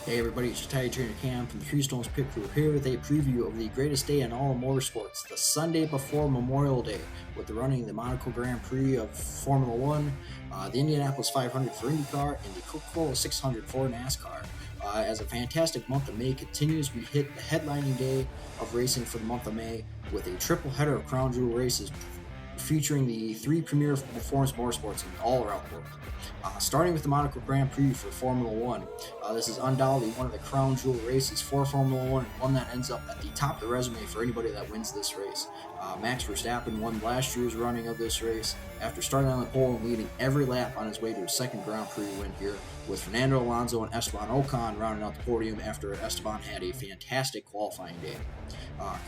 Hey everybody, it's Retired Trainer Cam from the Treestones Pit Crew here with a preview of the greatest day in all of motorsports, the Sunday before Memorial Day, with the running of the Monaco Grand Prix of Formula One, the Indianapolis 500 for IndyCar, and the Coca-Cola 600 for NASCAR. As a fantastic month of May continues, we hit the headlining day of racing for the month of May with a triple header of crown jewel races featuring the three premier performance motorsports all around the world. Starting with the Monaco Grand Prix for Formula One, this is undoubtedly one of the crown jewel races for Formula One, and one that ends up at the top of the resume for anybody that wins this race. Max Verstappen won last year's running of this race after starting on the pole and leading every lap on his way to his second Grand Prix win here, with Fernando Alonso and Esteban Ocon rounding out the podium after Esteban had a fantastic qualifying day.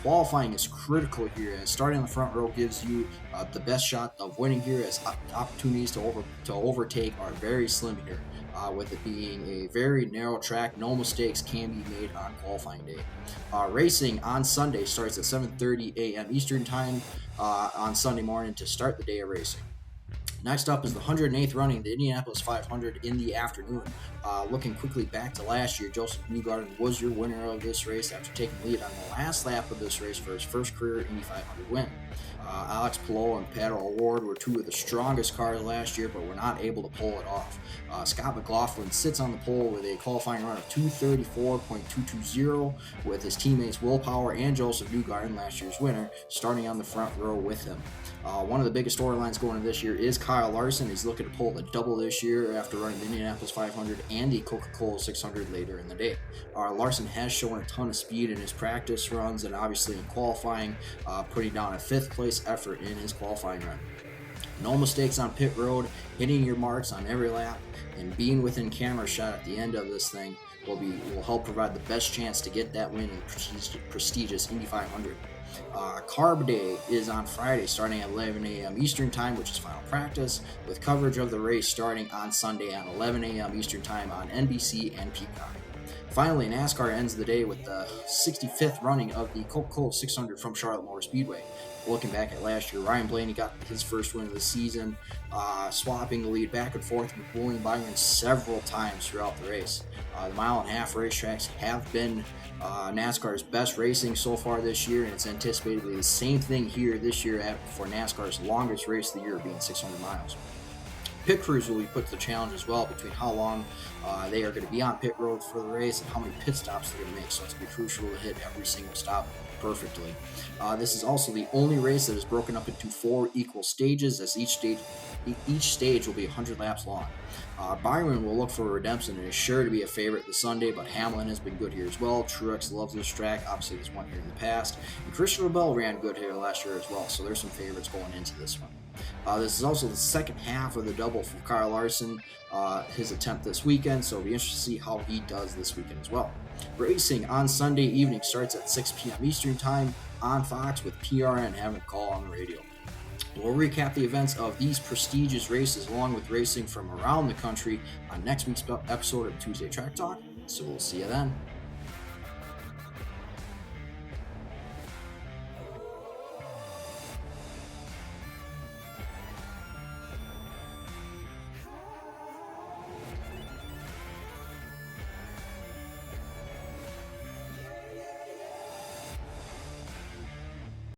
Qualifying is critical here, as starting on the front row gives you the best shot of winning here, as opportunities to overtake are very slim here. With it being a very narrow track, no mistakes can be made on qualifying day. Racing on Sunday starts at 7:30 a.m. Eastern Time on Sunday morning to start the day of racing. Next up is the 108th running, the Indianapolis 500 in the afternoon. Looking quickly back to last year, Joseph Newgarden was your winner of this race after taking lead on the last lap of this race for his first career Indy 500 win. Alex Palou and Pato O'Ward were two of the strongest cars last year, but were not able to pull it off. Scott McLaughlin sits on the pole with a qualifying run of 2:34.220, with his teammates Will Power and Joseph Newgarden, last year's winner, starting on the front row with him. One of the biggest storylines going into this year is Kyle Larson. He's looking to pull the double this year after running the Indianapolis 500 and the Coca-Cola 600 later in the day. Larson has shown a ton of speed in his practice runs and obviously in qualifying, putting down a fifth place effort in his qualifying run. No mistakes on pit road, hitting your marks on every lap, and being within camera shot at the end of this thing will help provide the best chance to get that win in the prestigious Indy 500. Carb Day is on Friday starting at 11 a.m. Eastern Time, which is final practice, with coverage of the race starting on Sunday at 11 a.m. Eastern Time on NBC and Peacock. Finally, NASCAR ends the day with the 65th running of the Coca-Cola 600 from Charlotte Motor Speedway. Looking back at last year, Ryan Blaney got his first win of the season, swapping the lead back and forth with William Byron several times throughout the race. The mile-and-a-half racetracks have been NASCAR's best racing so far this year, and it's anticipated to be the same thing here this year for NASCAR's longest race of the year, being 600 miles. Pit crews will be put to the challenge as well, between how long they are going to be on pit road for the race and how many pit stops they're going to make, so it's going to be crucial to hit every single stop perfectly. This is also the only race that is broken up into 4 equal stages, as each stage will be 100 laps long. Byron will look for redemption and is sure to be a favorite this Sunday, but Hamlin has been good here as well. Truex loves this track, obviously there's one here in the past, and Christopher Bell ran good here last year as well, so there's some favorites going into this one. This is also the second half of the double for Kyle Larson, his attempt this weekend, so it'll be interesting to see how he does this weekend as well. Racing on Sunday evening starts at 6 p.m. Eastern Time on Fox, with PRN having a call on the radio. We'll recap the events of these prestigious races along with racing from around the country on next week's episode of Tuesday Track Talk, so we'll see you then.